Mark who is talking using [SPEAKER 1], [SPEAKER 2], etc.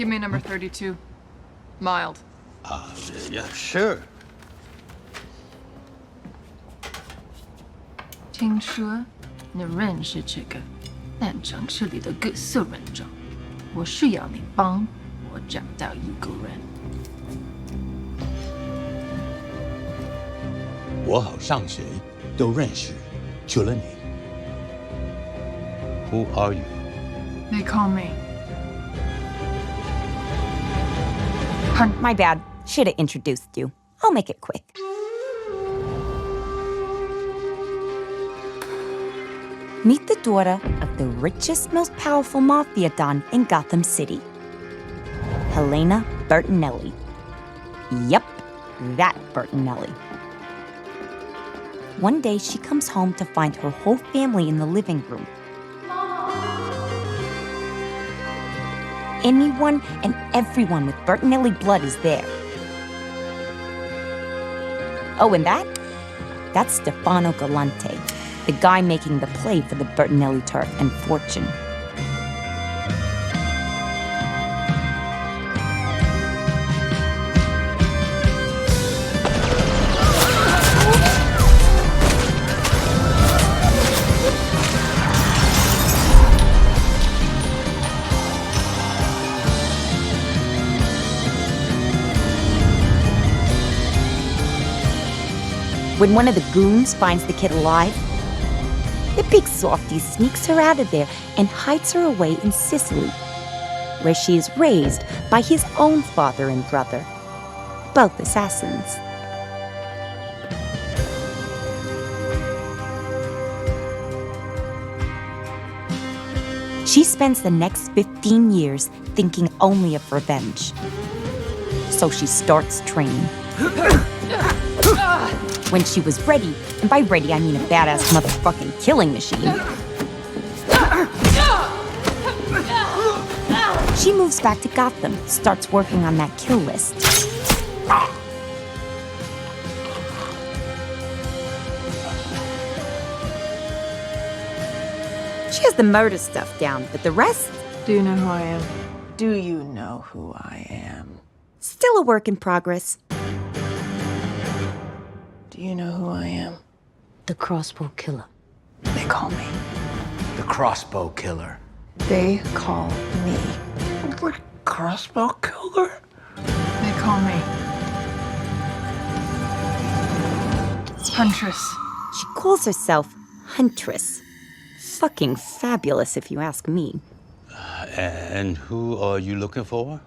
[SPEAKER 1] Give me number 32. Mild.
[SPEAKER 2] Yeah, sure.
[SPEAKER 1] 听说你认识这个烂城市里的各色人种，我需要你帮我找到一个人。
[SPEAKER 2] 我好像谁都认识，除了你。Who are you?
[SPEAKER 1] They call me.
[SPEAKER 3] My bad. Should have introduced you. I'll make it quick. Meet the daughter of the richest, most powerful mafia don in Gotham City, Helena Bertinelli. Yep, that Bertinelli. One day, she comes home to find her whole family in the living room. Anyone and everyone with Bertinelli blood is there. Oh, and that's Stefano Galante, the guy making the play for the Bertinelli turf and fortune. When one of the goons finds the kid alive, the big softie sneaks her out of there and hides her away in Sicily, where she is raised by his own father and brother, both assassins. She spends the next 15 years thinking only of revenge. So she starts training. When she was ready, and by ready I mean a badass motherfucking killing machine, she moves back to Gotham, starts working on that kill list. She has the murder stuff down, but the rest?
[SPEAKER 1] Do you know who I am?
[SPEAKER 4] Do you know who I am?
[SPEAKER 3] Still a work in progress.
[SPEAKER 4] Do you know who I am?
[SPEAKER 5] The crossbow killer.
[SPEAKER 4] They call me.
[SPEAKER 6] The crossbow killer.
[SPEAKER 4] They call me. The crossbow killer?
[SPEAKER 1] They call me Huntress.
[SPEAKER 3] She calls herself Huntress. Fucking fabulous, if you ask me.
[SPEAKER 2] And who are you looking for?